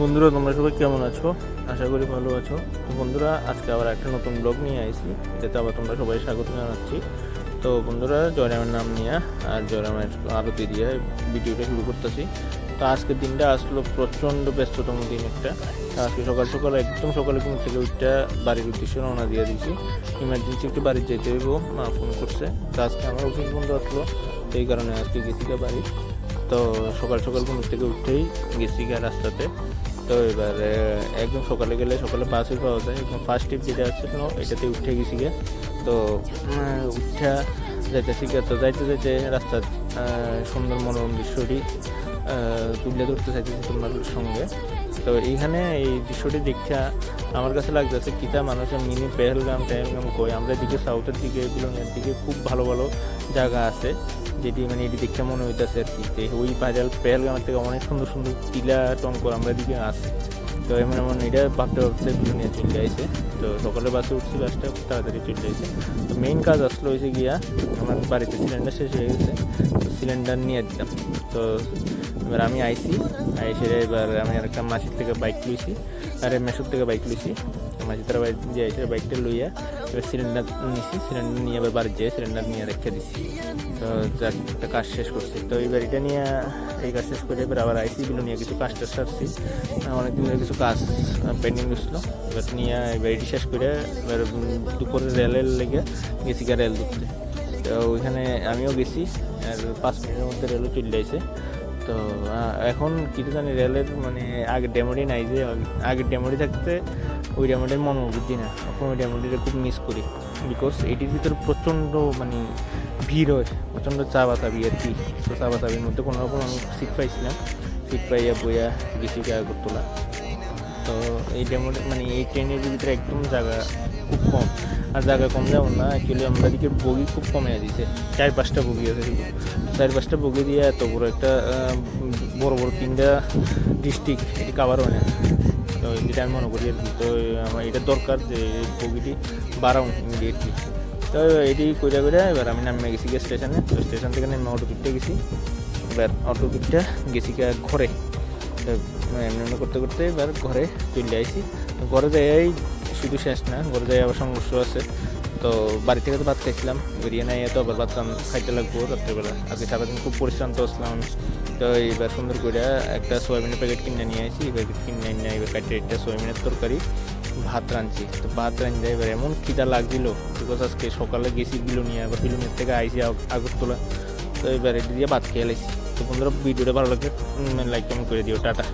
বন্ধুরা, তোমরা সবাই কেমন আছো? আশা করি ভালো আছো। তো বন্ধুরা, আজকে আবার একটা নতুন ব্লগ নিয়ে আইছি, এটাতে আবার তোমরা সবাই স্বাগত জানাচ্ছি। তো বন্ধুরা, জয়রামের নাম নিয়ে আর জয়রামের আরতি দিয়ে ভিডিওটা শুরু করতেছি। তো আজকের দিনটা আসলো প্রচণ্ড ব্যস্ততম দিন একটা। আজকে সকাল সকাল একদম সকালে ঘুম থেকে উঠটা বাড়ির উদ্দেশ্যে রওনা দিয়ে দিয়েছি। ইমার্জেন্সি একটু বাড়ি যেতে হইব, মা ফোন করছে। তো আজকে আমার অফিস বন্ধ আসলো, তো এই কারণে আজকে গেছি বাড়ি। তো সকাল সকাল ঘুম থেকে উঠেই গেছি রাস্তাতে। তো এবারে একদম সকালে গেলে সকালে বাসই পাওয়া যায়, একদম ফার্স্ট ট্রিপ যেটা আছে এটাতে উঠে গেছি গে। তো উঠা যাইতেছি গে, তো যাইতে যাইতে রাস্তার সুন্দর মনোরম দৃশ্যটি তুলে ধরতে চাইতেছি তোমার সঙ্গে। তো এইখানে এই দৃশ্যটি দেখতে আমার কাছে লাগতেছে কিতা মানুষের মিনি পেহেলগাম কই, আমরা এদিকে সাউথের দিকে বিলনের দিকে খুব ভালো ভালো জায়গা আছে, যেটি মানে এটি দেখতে মনে হইতেছে আর কি যে ওই পেহেলগামের থেকে অনেক সুন্দর সুন্দর টিলা টঙ্কর আমরা এদিকে আছে। তো এমন এমন এটা ভাবতে ভাবতে বিলনিয়া চলে আসে। তো সকালে বাসে উঠছি, বাসটা খুব তাড়াতাড়ি চলে আসে। তো মেইন কাজ আসলো হয়েছে গিয়া আমার বাড়িতে সিলিন্ডার শেষ হয়ে গেছে, তো সিলিন্ডার নিয়ে দিতাম। তো এবার আমি আইসি এবার আমি একটা মাসির থেকে বাইক লইছি, আরে মেসুর থেকে বাইক লইছি। মাসি তারা বাইক দিয়ে আইসে বাইকটা লইয়া এবার সিলিন্ডার নিছি, সিলিন্ডার নিয়ে এবার বাড়ি যেয়ে সিলিন্ডার নিয়ে রেখে দিছি। তো যার একটা কাজ শেষ করছি। তো এই বাড়িটা নিয়ে এই কাজ শেষ করে এবার আবার আইসি গুলো নিয়ে কিছু কাজটা সারছি, অনেকদিন ধরে কিছু কাজ পেন্ডিং গেছিলো। এবার নিয়ে এই বাড়িটি শেষ করে এবার দুপুরে রেলের লেগে গেছি রেল ধরতে। তো ওইখানে আমিও গেছি, আর 5 মিনিটের মধ্যে রেলও চলে আসে। তো এখন কিছু জানি রেলের মানে আগে ডেমোডি নাই, যে আগের ডেমোডি থাকতে ওই ডেমোডির মন বুঝছি না, এখন ওই ডেমোডিটা খুব মিস করি। বিকজ এটির ভিতরে প্রচণ্ড মানে ভিড় হয়, প্রচণ্ড চা বাতাবি আর কি। তো চা বাতাবির মধ্যে কোনো রকম আমি সিট পাইছিলাম, সিট পাইয়া বইয়া গেছি আগরতলা। তো এই ডেমোডি মানে এই ট্রেনের ভিতরে একদম জায়গা খুব কম, আর জায়গা কম যেমন না, অ্যাকচুয়ালি আমরা দিকে বগি খুব কমে দিয়েছে, 4-5টা বগি আছে, 4-5টা বগি দিয়ে এত বড় একটা বড় বড় 3টা ডিস্ট্রিক্ট এটি কাভার হয় না। তো যেটা আমি মনে করি আর কি। তো আমার এটা দরকার যে বগিটি বাড়াও ইমিডিয়েটলি। তো এটি কইরা এবার আমি নামে গেছি স্টেশনে। তো স্টেশন থেকে নেমে অটো পিকটা গেছি, এবার অটো পিকটা গেছি ঘরে। এমনি করতে করতে এবার ঘরে চলে আসি। ঘরে যাই শুধু শেষ না, ঘরে যাই আবার সংঘর্ষ আছে। তো বাড়ি থেকে তো ভাত খাইছিলাম, বেরিয়ে নাই তো আবার ভাত খাইতে লাগবো রাত্রেবেলা। আজকে সারাদিন খুব পরিশ্রান্ত আসলাম আমি। তো এইবার সুন্দর করে একটা সোয়াবিনের প্যাকেট কিনে নিয়ে আসি, প্যাকেট কিনে নিয়ে এবার কাটে একটা সোয়াবিনের তরকারি ভাত রাঁধছি। তো ভাত রাঁধতে এবার এমন খিদা লাগছিল, বিকজ আজকে সকালে গেছি বিলুনিয়া, আবার বিলুনিয়ার থেকে আইসি আগরতলা। তো এবার এটি দিয়ে ভাত খেয়ে লাইছি। তো বন্ধুরা, ভিডিওটা ভালো লাগে লাইক কমেন্ট করে দিও। টাটা।